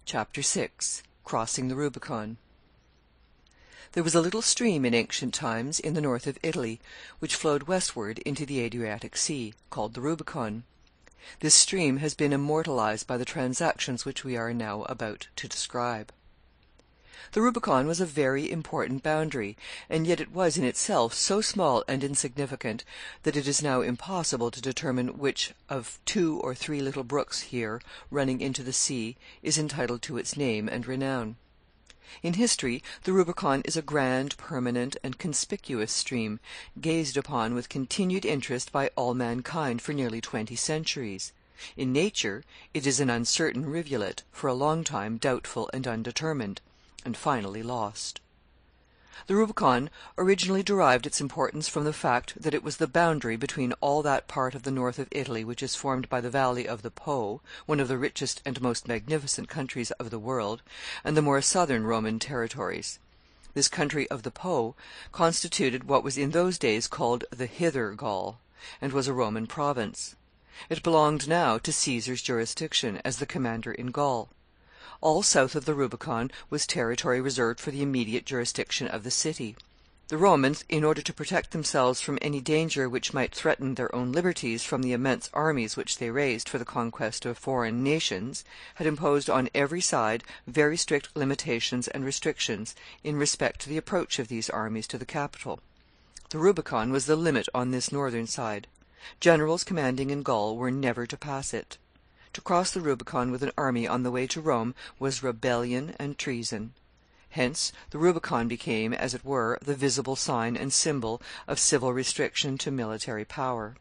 Chapter 6. Crossing the Rubicon. There was a little stream in ancient times in the north of Italy, which flowed westward into the Adriatic Sea, called the Rubicon. This stream has been immortalized by the transactions which we are now about to describe. The Rubicon was a very important boundary, and yet it was in itself so small and insignificant that it is now impossible to determine which of 2 or 3 little brooks here, running into the sea, is entitled to its name and renown. In history, the Rubicon is a grand, permanent, and conspicuous stream, gazed upon with continued interest by all mankind for nearly 20 centuries. In nature, it is an uncertain rivulet, for a long time doubtful and undetermined, and finally lost. The Rubicon originally derived its importance from the fact that it was the boundary between all that part of the north of Italy which is formed by the valley of the Po, one of the richest and most magnificent countries of the world, and the more southern Roman territories. This country of the Po constituted what was in those days called the Hither Gaul, and was a Roman province. It belonged now to Caesar's jurisdiction as the commander in Gaul. All south of the Rubicon was territory reserved for the immediate jurisdiction of the city. The Romans, in order to protect themselves from any danger which might threaten their own liberties from the immense armies which they raised for the conquest of foreign nations, had imposed on every side very strict limitations and restrictions in respect to the approach of these armies to the capital. The Rubicon was the limit on this northern side. Generals commanding in Gaul were never to pass it. To cross the Rubicon with an army on the way to Rome was rebellion and treason. Hence the Rubicon became, as it were, the visible sign and symbol of civil restriction to military power.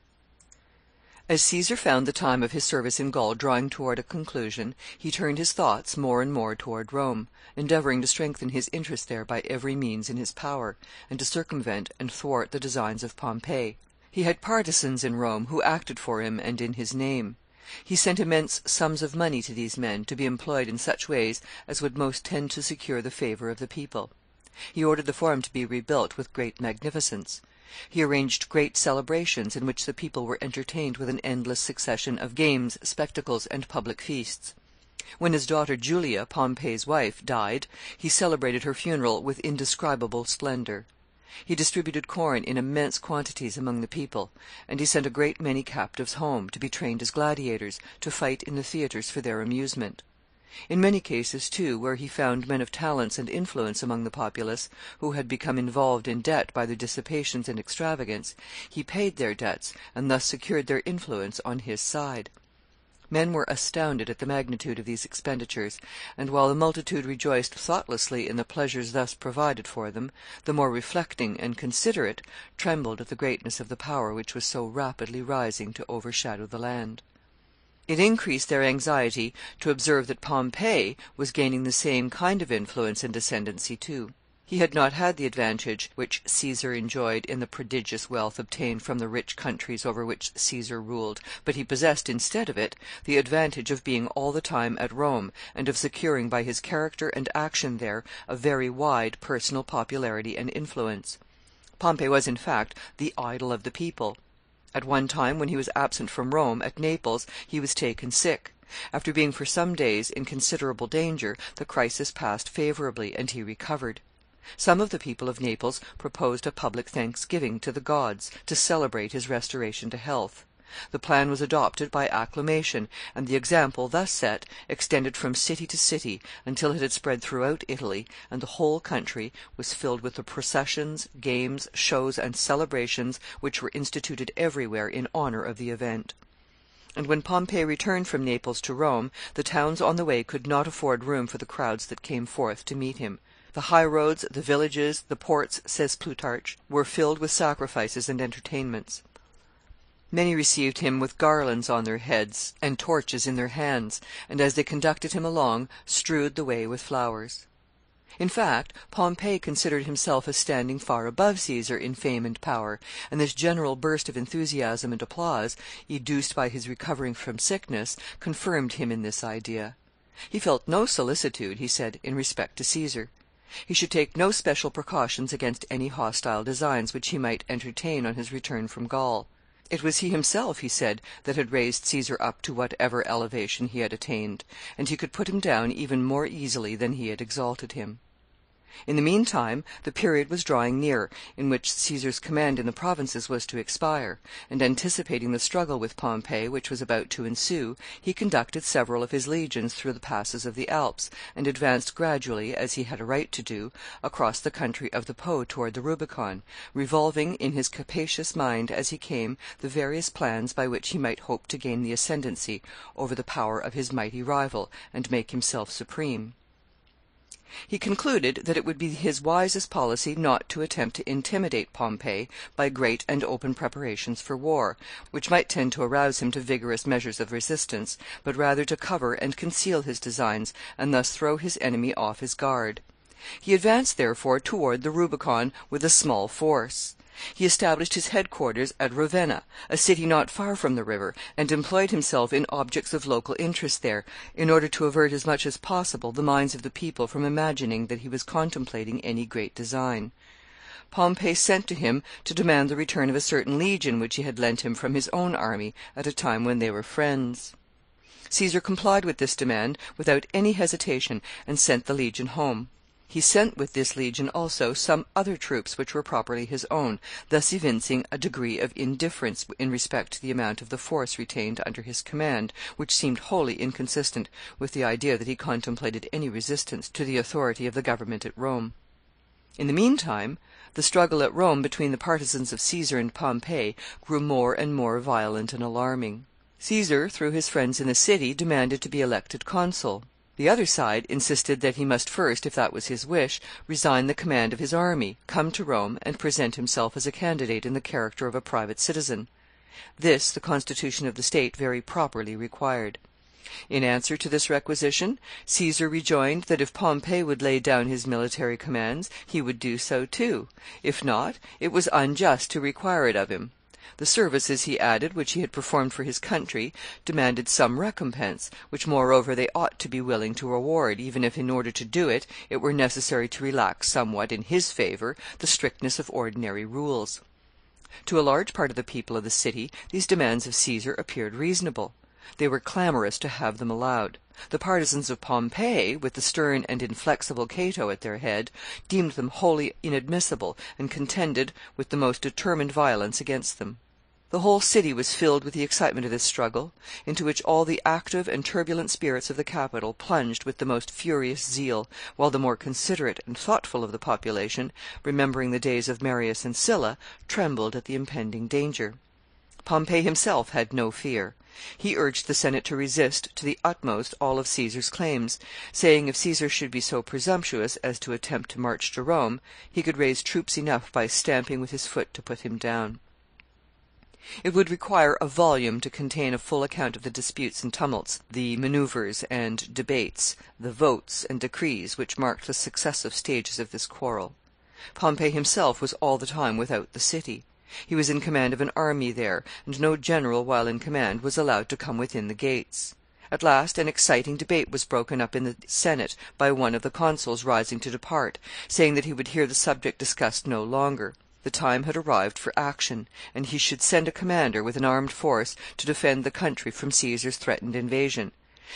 As Caesar found the time of his service in Gaul drawing toward a conclusion, he turned his thoughts more and more toward Rome, endeavoring to strengthen his interest there by every means in his power, and to circumvent and thwart the designs of Pompey. He had partisans in Rome who acted for him and in his name. He sent immense sums of money to these men, to be employed in such ways as would most tend to secure the favor of the people. He ordered the Forum to be rebuilt with great magnificence. He arranged great celebrations, in which the people were entertained with an endless succession of games, spectacles, and public feasts. When his daughter Julia, Pompey's wife, died, he celebrated her funeral with indescribable splendor. He distributed corn in immense quantities among the people, and he sent a great many captives home, to be trained as gladiators, to fight in the theaters for their amusement. In many cases, too, where he found men of talents and influence among the populace, who had become involved in debt by their dissipations and extravagance, he paid their debts, and thus secured their influence on his side. Men were astounded at the magnitude of these expenditures, and while the multitude rejoiced thoughtlessly in the pleasures thus provided for them, the more reflecting and considerate trembled at the greatness of the power which was so rapidly rising to overshadow the land. It increased their anxiety to observe that Pompey was gaining the same kind of influence and ascendency too. He had not had the advantage which Caesar enjoyed in the prodigious wealth obtained from the rich countries over which Caesar ruled, but he possessed, instead of it, the advantage of being all the time at Rome, and of securing by his character and action there a very wide personal popularity and influence. Pompey was, in fact, the idol of the people. At one time, when he was absent from Rome, at Naples, he was taken sick. After being for some days in considerable danger, the crisis passed favorably, and he recovered. Some of the people of Naples proposed a public thanksgiving to the gods, to celebrate his restoration to health. The plan was adopted by acclamation, and the example thus set extended from city to city, until it had spread throughout Italy, and the whole country was filled with the processions, games, shows, and celebrations which were instituted everywhere in honor of the event. And when Pompey returned from Naples to Rome, the towns on the way could not afford room for the crowds that came forth to meet him. The high roads, the villages, the ports, says Plutarch, were filled with sacrifices and entertainments. Many received him with garlands on their heads and torches in their hands, and as they conducted him along, strewed the way with flowers. In fact, Pompey considered himself as standing far above Caesar in fame and power, and this general burst of enthusiasm and applause, educed by his recovering from sickness, confirmed him in this idea. He felt no solicitude, he said, in respect to Caesar. He should take no special precautions against any hostile designs which he might entertain on his return from Gaul. It was he himself, he said, that had raised Caesar up to whatever elevation he had attained, and he could put him down even more easily than he had exalted him. In the meantime, the period was drawing near in which Caesar's command in the provinces was to expire, and, anticipating the struggle with Pompey which was about to ensue, he conducted several of his legions through the passes of the Alps, and advanced gradually, as he had a right to do, across the country of the Po toward the Rubicon, revolving in his capacious mind as he came the various plans by which he might hope to gain the ascendancy over the power of his mighty rival, and make himself supreme. He concluded that it would be his wisest policy not to attempt to intimidate Pompey by great and open preparations for war, which might tend to arouse him to vigorous measures of resistance, but rather to cover and conceal his designs, and thus throw his enemy off his guard. He advanced, therefore, toward the Rubicon with a small force. He established his headquarters at Ravenna, a city not far from the river, and employed himself in objects of local interest there, in order to avert as much as possible the minds of the people from imagining that he was contemplating any great design. Pompey sent to him to demand the return of a certain legion which he had lent him from his own army at a time when they were friends. Caesar complied with this demand without any hesitation, and sent the legion home. He sent with this legion also some other troops which were properly his own, thus evincing a degree of indifference in respect to the amount of the force retained under his command, which seemed wholly inconsistent with the idea that he contemplated any resistance to the authority of the government at Rome. In the meantime, the struggle at Rome between the partisans of Caesar and Pompey grew more and more violent and alarming. Caesar, through his friends in the city, demanded to be elected consul. The other side insisted that he must first, if that was his wish, resign the command of his army, come to Rome, and present himself as a candidate in the character of a private citizen. This the constitution of the state very properly required. In answer to this requisition, Caesar rejoined that if Pompey would lay down his military commands, he would do so too. If not, it was unjust to require it of him. The services, he added, which he had performed for his country, demanded some recompense, which, moreover, they ought to be willing to reward, even if, in order to do it, it were necessary to relax somewhat, in his favor, the strictness of ordinary rules. To a large part of the people of the city these demands of Caesar appeared reasonable. They were clamorous to have them allowed. The partisans of Pompey, with the stern and inflexible Cato at their head, deemed them wholly inadmissible, and contended with the most determined violence against them. The whole city was filled with the excitement of this struggle, into which all the active and turbulent spirits of the capital plunged with the most furious zeal, while the more considerate and thoughtful of the population, remembering the days of Marius and Sylla, trembled at the impending danger. Pompey himself had no fear. He urged the Senate to resist to the utmost all of Caesar's claims, saying if Caesar should be so presumptuous as to attempt to march to Rome, he could raise troops enough by stamping with his foot to put him down. It would require a volume to contain a full account of the disputes and tumults, the manoeuvres and debates, the votes and decrees which marked the successive stages of this quarrel. Pompey himself was all the time without the city. He was in command of an army there, and no general, while in command, was allowed to come within the gates. At last an exciting debate was broken up in the Senate by one of the consuls rising to depart, saying that he would hear the subject discussed no longer. The time had arrived for action, and he should send a commander with an armed force to defend the country from Caesar's threatened invasion.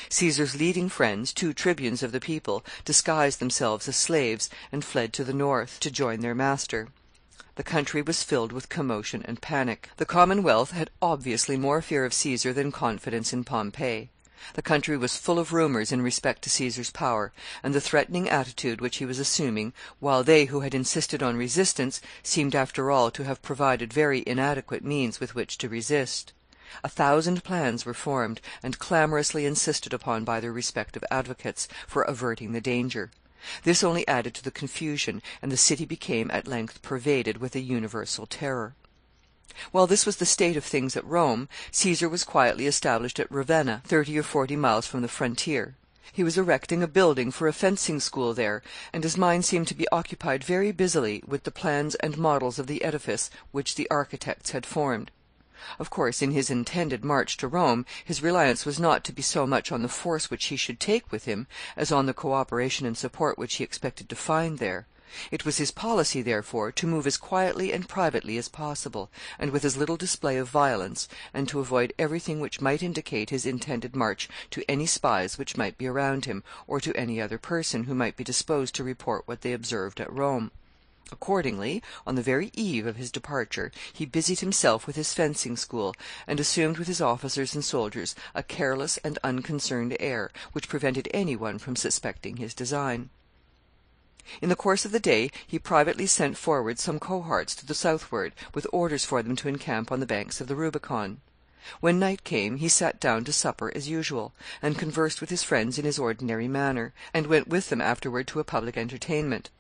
Caesar's leading friends, 2 tribunes of the people, disguised themselves as slaves and fled to the north to join their master. The country was filled with commotion and panic. The Commonwealth had obviously more fear of Caesar than confidence in Pompey. The country was full of rumors in respect to Caesar's power, and the threatening attitude which he was assuming, while they who had insisted on resistance seemed after all to have provided very inadequate means with which to resist. 1,000 plans were formed, and clamorously insisted upon by their respective advocates, for averting the danger. This only added to the confusion, and the city became at length pervaded with a universal terror. While this was the state of things at Rome, Caesar was quietly established at Ravenna, 30 or 40 miles from the frontier. He was erecting a building for a fencing school there, and his mind seemed to be occupied very busily with the plans and models of the edifice which the architects had formed. Of course, in his intended march to Rome, his reliance was not to be so much on the force which he should take with him as on the cooperation and support which he expected to find there. It was his policy, therefore, to move as quietly and privately as possible, and with as little display of violence, and to avoid everything which might indicate his intended march to any spies which might be around him, or to any other person who might be disposed to report what they observed at Rome. Accordingly, on the very eve of his departure, he busied himself with his fencing school, and assumed with his officers and soldiers a careless and unconcerned air, which prevented any one from suspecting his design. In the course of the day he privately sent forward some cohorts to the southward, with orders for them to encamp on the banks of the Rubicon. When night came, he sat down to supper as usual, and conversed with his friends in his ordinary manner, and went with them afterward to a public entertainment.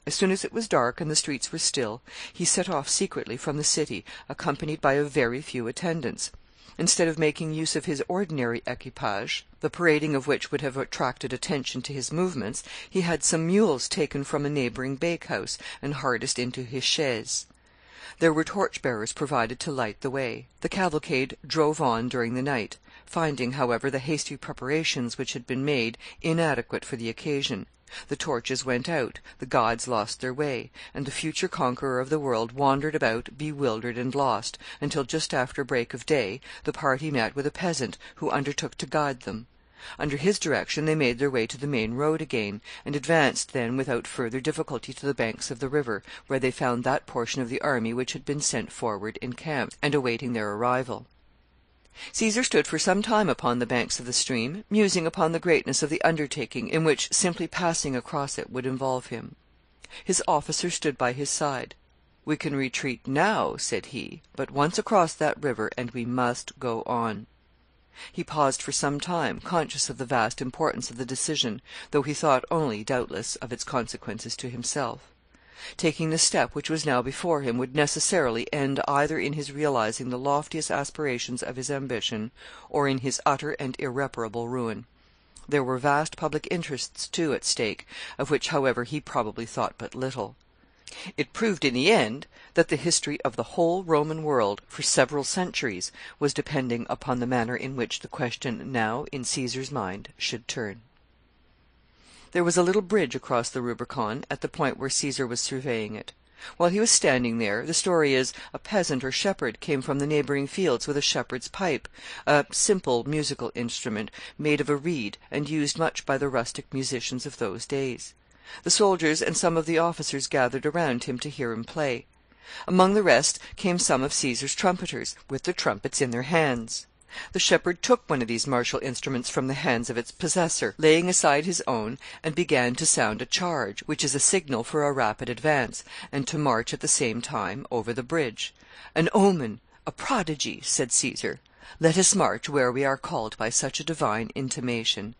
As soon as it was dark and the streets were still, he set off secretly from the city, accompanied by a very few attendants. Instead of making use of his ordinary equipage, the parading of which would have attracted attention to his movements, he had some mules taken from a neighboring bakehouse and harnessed into his chaise. There were torch-bearers provided to light the way. The cavalcade drove on during the night, finding, however, the hasty preparations which had been made inadequate for the occasion. The torches went out, the gods lost their way, and the future conqueror of the world wandered about bewildered and lost, until just after break of day the party met with a peasant who undertook to guide them. Under his direction they made their way to the main road again, and advanced then without further difficulty to the banks of the river, where they found that portion of the army which had been sent forward encamped, and awaiting their arrival. Caesar stood for some time upon the banks of the stream, musing upon the greatness of the undertaking in which simply passing across it would involve him. His officer stood by his side. "We can retreat now," said he, "but once across that river, and we must go on." He paused for some time, conscious of the vast importance of the decision, though he thought only, doubtless, of its consequences to himself. Taking the step which was now before him would necessarily end either in his realizing the loftiest aspirations of his ambition, or in his utter and irreparable ruin. There were vast public interests, too, at stake, of which, however, he probably thought but little. It proved in the end that the history of the whole Roman world, for several centuries, was depending upon the manner in which the question now in Caesar's mind should turn. There was a little bridge across the Rubicon at the point where Caesar was surveying it. While he was standing there, the story is, a peasant or shepherd came from the neighboring fields with a shepherd's pipe, a simple musical instrument made of a reed and used much by the rustic musicians of those days. The soldiers and some of the officers gathered around him to hear him play. Among the rest came some of Caesar's trumpeters, with their trumpets in their hands. The shepherd took one of these martial instruments from the hands of its possessor, laying aside his own, and began to sound a charge, which is a signal for a rapid advance, and to march at the same time over the bridge. "An omen, a prodigy," said Caesar. "Let us march where we are called by such a divine intimation.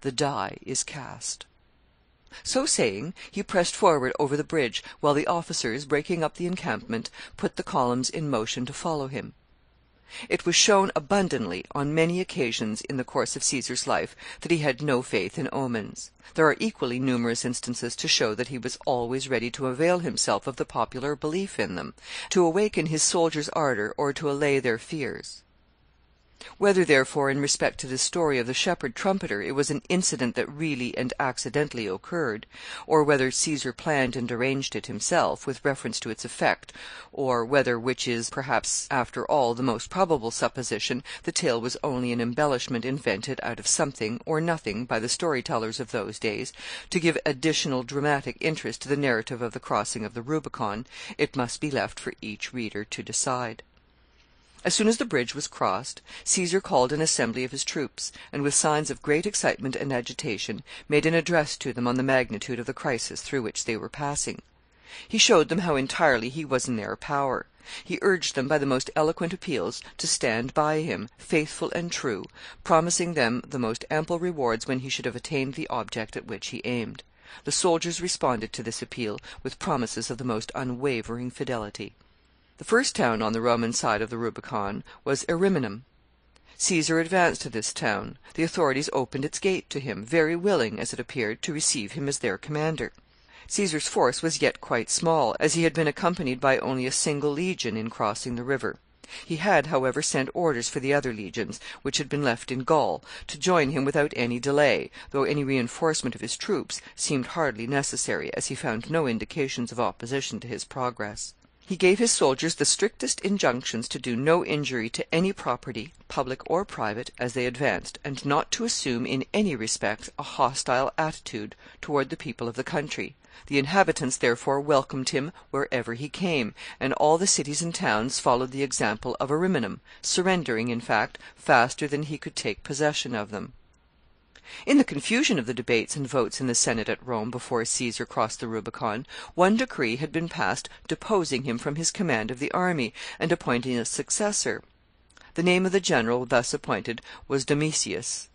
The die is cast." So saying, he pressed forward over the bridge, while the officers, breaking up the encampment, put the columns in motion to follow him. It was shown abundantly, on many occasions in the course of Caesar's life, that he had no faith in omens. There are equally numerous instances to show that he was always ready to avail himself of the popular belief in them, to awaken his soldiers' ardor or to allay their fears. Whether, therefore, in respect to this story of the shepherd trumpeter, it was an incident that really and accidentally occurred, or whether Caesar planned and arranged it himself, with reference to its effect, or whether, which is, perhaps, after all, the most probable supposition, the tale was only an embellishment invented out of something or nothing by the story-tellers of those days, to give additional dramatic interest to the narrative of the crossing of the Rubicon, it must be left for each reader to decide. As soon as the bridge was crossed, Caesar called an assembly of his troops, and with signs of great excitement and agitation, made an address to them on the magnitude of the crisis through which they were passing. He showed them how entirely he was in their power. He urged them by the most eloquent appeals to stand by him, faithful and true, promising them the most ample rewards when he should have attained the object at which he aimed. The soldiers responded to this appeal with promises of the most unwavering fidelity. The first town on the Roman side of the Rubicon was Ariminum. Caesar advanced to this town. The authorities opened its gate to him, very willing, as it appeared, to receive him as their commander. Caesar's force was yet quite small, as he had been accompanied by only a single legion in crossing the river. He had, however, sent orders for the other legions, which had been left in Gaul, to join him without any delay, though any reinforcement of his troops seemed hardly necessary, as he found no indications of opposition to his progress. He gave his soldiers the strictest injunctions to do no injury to any property, public or private, as they advanced, and not to assume in any respect a hostile attitude toward the people of the country. The inhabitants, therefore, welcomed him wherever he came, and all the cities and towns followed the example of Ariminum, surrendering, in fact, faster than he could take possession of them. In the confusion of the debates and votes in the Senate at Rome before Caesar crossed the Rubicon, one decree had been passed deposing him from his command of the army, and appointing a successor. The name of the general thus appointed was Domitius.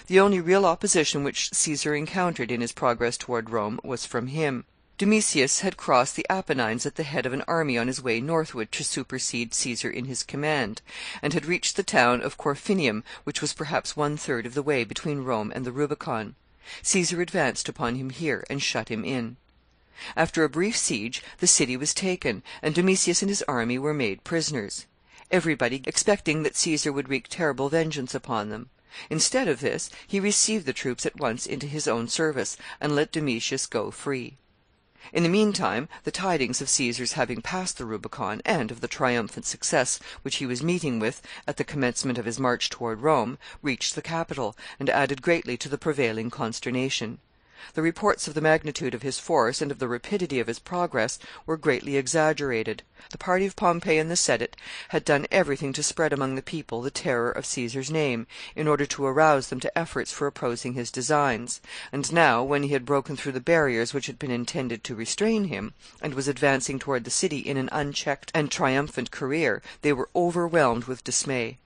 The only real opposition which Caesar encountered in his progress toward Rome was from him. Domitius had crossed the Apennines at the head of an army on his way northward to supersede Caesar in his command, and had reached the town of Corfinium, which was perhaps 1/3 of the way between Rome and the Rubicon. Caesar advanced upon him here and shut him in. After a brief siege, the city was taken, and Domitius and his army were made prisoners, everybody expecting that Caesar would wreak terrible vengeance upon them. Instead of this, he received the troops at once into his own service, and let Domitius go free. In the meantime, the tidings of Caesar's having passed the Rubicon, and of the triumphant success which he was meeting with at the commencement of his march toward Rome, reached the capital, and added greatly to the prevailing consternation. The reports of the magnitude of his force and of the rapidity of his progress were greatly exaggerated. The party of Pompey and the Senate had done everything to spread among the people the terror of Caesar's name, in order to arouse them to efforts for opposing his designs; and now, when he had broken through the barriers which had been intended to restrain him, and was advancing toward the city in an unchecked and triumphant career, they were overwhelmed with dismay.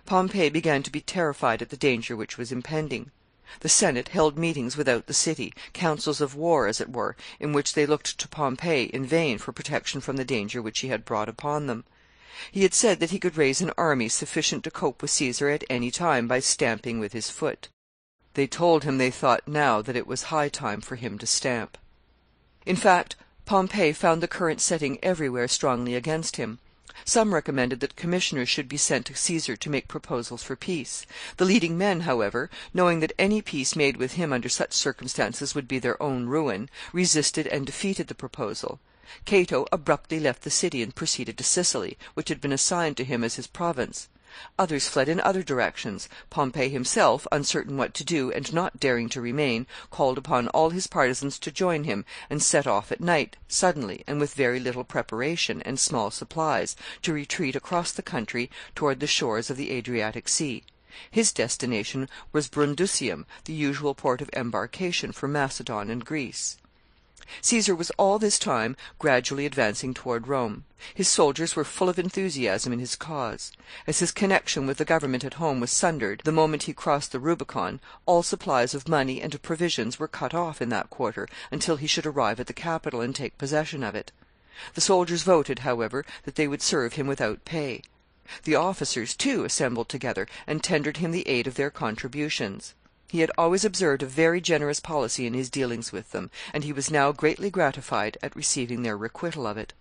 Pompey began to be terrified at the danger which was impending. The Senate held meetings without the city, councils of war, as it were, in which they looked to Pompey in vain for protection from the danger which he had brought upon them. He had said that he could raise an army sufficient to cope with Caesar at any time by stamping with his foot. They told him they thought now that it was high time for him to stamp. In fact, Pompey found the current setting everywhere strongly against him. Some recommended that commissioners should be sent to Caesar to make proposals for peace. The leading men, however, knowing that any peace made with him under such circumstances would be their own ruin, resisted and defeated the proposal. Cato abruptly left the city and proceeded to Sicily, which had been assigned to him as his province. Others fled in other directions. Pompey himself, uncertain what to do, and not daring to remain, called upon all his partisans to join him, and set off at night, suddenly, and with very little preparation, and small supplies, to retreat across the country toward the shores of the Adriatic Sea. His destination was Brundusium, the usual port of embarkation for Macedon and Greece. Caesar was all this time gradually advancing toward Rome. His soldiers were full of enthusiasm in his cause. As his connection with the government at home was sundered the moment he crossed the Rubicon, all supplies of money and of provisions were cut off in that quarter until he should arrive at the capital and take possession of it. The soldiers voted, however, that they would serve him without pay. The officers, too, assembled together, and tendered him the aid of their contributions. He had always observed a very generous policy in his dealings with them, and he was now greatly gratified at receiving their requital of it.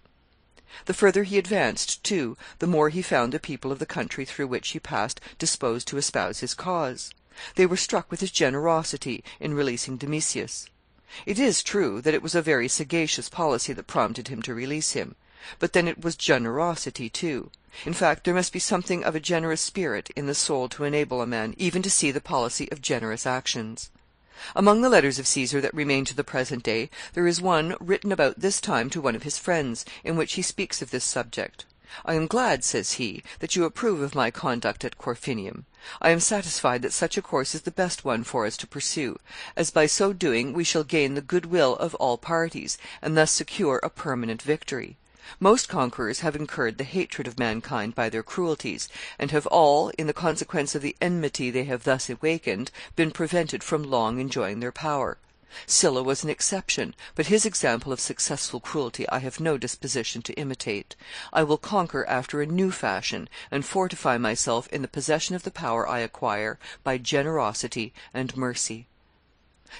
The further he advanced, too, the more he found the people of the country through which he passed disposed to espouse his cause. They were struck with his generosity in releasing Domitius. It is true that it was a very sagacious policy that prompted him to release him, but then it was generosity, too. In fact, there must be something of a generous spirit in the soul to enable a man even to see the policy of generous actions. Among the letters of Caesar that remain to the present day, there is one written about this time to one of his friends, in which he speaks of this subject. "I am glad," says he, "that you approve of my conduct at Corfinium. I am satisfied that such a course is the best one for us to pursue, as by so doing we shall gain the good will of all parties, and thus secure a permanent victory. Most conquerors have incurred the hatred of mankind by their cruelties, and have all, in the consequence of the enmity they have thus awakened, been prevented from long enjoying their power. Sylla was an exception, but his example of successful cruelty I have no disposition to imitate. I will conquer after a new fashion, and fortify myself in the possession of the power I acquire by generosity and mercy."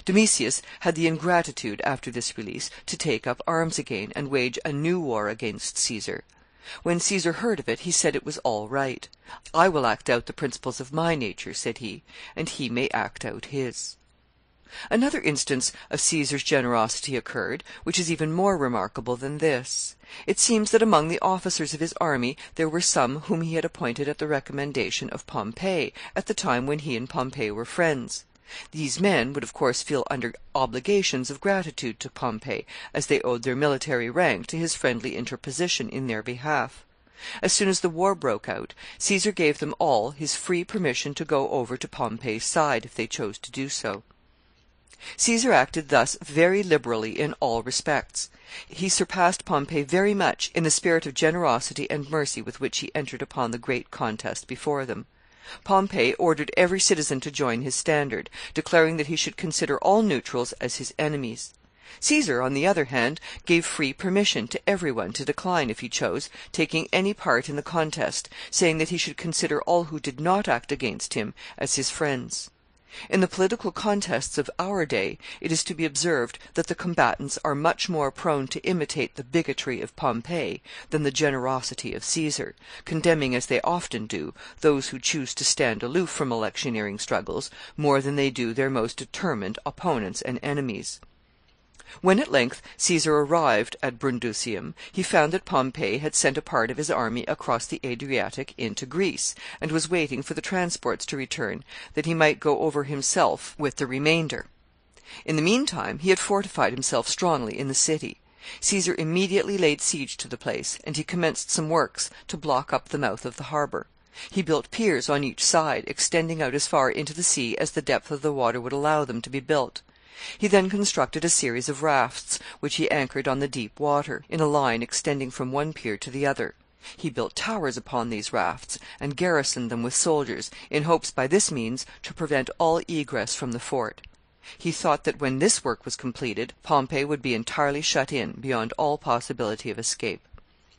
Domitius had the ingratitude, after this release, to take up arms again, and wage a new war against Caesar. When Caesar heard of it, he said it was all right. "I will act out the principles of my nature," said he, "and he may act out his." Another instance of Caesar's generosity occurred, which is even more remarkable than this. It seems that among the officers of his army there were some whom he had appointed at the recommendation of Pompey, at the time when he and Pompey were friends. These men would of course feel under obligations of gratitude to Pompey, as they owed their military rank to his friendly interposition in their behalf. As soon as the war broke out, Caesar gave them all his free permission to go over to Pompey's side, if they chose to do so. Caesar acted thus very liberally in all respects. He surpassed Pompey very much in the spirit of generosity and mercy with which he entered upon the great contest before them. Pompey ordered every citizen to join his standard, declaring that he should consider all neutrals as his enemies. Caesar, on the other hand, gave free permission to every one to decline, if he chose, taking any part in the contest, saying that he should consider all who did not act against him as his friends. In the political contests of our day, it is to be observed that the combatants are much more prone to imitate the bigotry of Pompey than the generosity of Caesar, condemning, as they often do, those who choose to stand aloof from electioneering struggles more than they do their most determined opponents and enemies. When at length Caesar arrived at Brundusium, he found that Pompey had sent a part of his army across the Adriatic into Greece, and was waiting for the transports to return, that he might go over himself with the remainder. In the meantime, he had fortified himself strongly in the city. Caesar immediately laid siege to the place, and he commenced some works to block up the mouth of the harbor. He built piers on each side, extending out as far into the sea as the depth of the water would allow them to be built. He then constructed a series of rafts, which he anchored on the deep water, in a line extending from one pier to the other. He built towers upon these rafts, and garrisoned them with soldiers, in hopes by this means to prevent all egress from the fort. He thought that when this work was completed, Pompey would be entirely shut in, beyond all possibility of escape.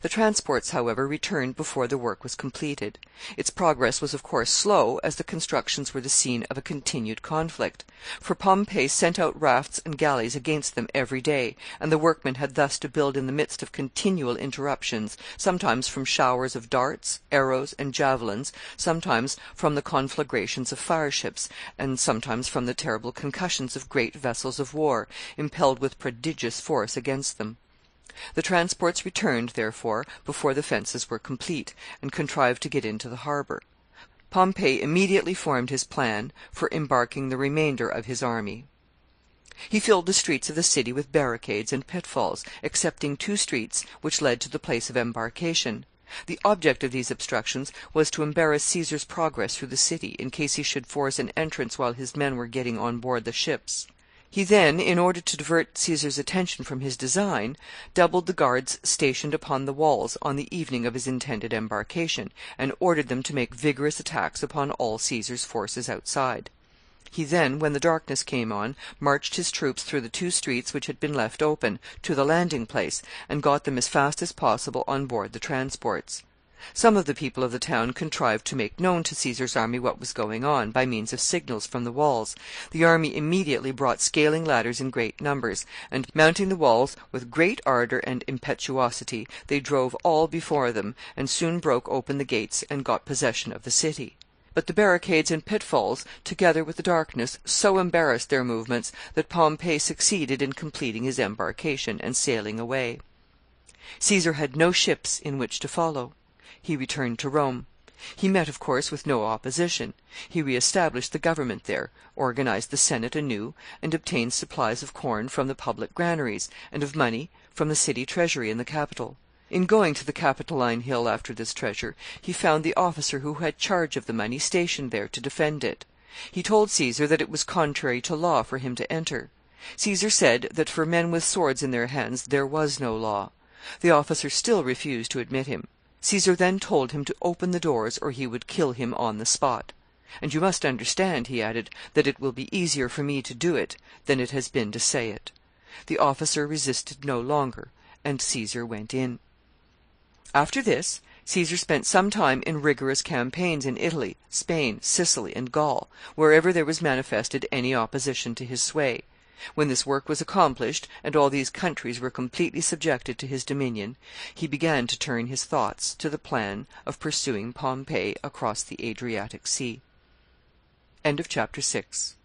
The transports, however, returned before the work was completed. Its progress was, of course, slow, as the constructions were the scene of a continued conflict, for Pompey sent out rafts and galleys against them every day, and the workmen had thus to build in the midst of continual interruptions, sometimes from showers of darts, arrows, and javelins, sometimes from the conflagrations of fire-ships, and sometimes from the terrible concussions of great vessels of war, impelled with prodigious force against them. The transports returned, therefore, before the fences were complete, and contrived to get into the harbor. Pompey immediately formed his plan for embarking the remainder of his army. He filled the streets of the city with barricades and pitfalls, excepting 2 streets which led to the place of embarkation. The object of these obstructions was to embarrass Caesar's progress through the city, in case he should force an entrance while his men were getting on board the ships. He then, in order to divert Caesar's attention from his design, doubled the guards stationed upon the walls on the evening of his intended embarkation, and ordered them to make vigorous attacks upon all Caesar's forces outside. He then, when the darkness came on, marched his troops through the 2 streets which had been left open, to the landing place, and got them as fast as possible on board the transports. Some of the people of the town contrived to make known to Caesar's army what was going on, by means of signals from the walls. The army immediately brought scaling ladders in great numbers, and, mounting the walls with great ardor and impetuosity, they drove all before them, and soon broke open the gates and got possession of the city. But the barricades and pitfalls, together with the darkness, so embarrassed their movements that Pompey succeeded in completing his embarkation and sailing away. Caesar had no ships in which to follow. He returned to Rome. He met, of course, with no opposition. He re-established the government there, organized the Senate anew, and obtained supplies of corn from the public granaries, and of money from the city treasury in the capital. In going to the Capitoline Hill after this treasure, he found the officer who had charge of the money stationed there to defend it. He told Caesar that it was contrary to law for him to enter. Caesar said that for men with swords in their hands there was no law. The officer still refused to admit him. Caesar then told him to open the doors, or he would kill him on the spot. "And you must understand," he added, "that it will be easier for me to do it than it has been to say it." The officer resisted no longer, and Caesar went in. After this, Caesar spent some time in rigorous campaigns in Italy, Spain, Sicily, and Gaul, wherever there was manifested any opposition to his sway. When this work was accomplished, and all these countries were completely subjected to his dominion, he began to turn his thoughts to the plan of pursuing Pompey across the Adriatic Sea. End of chapter 6.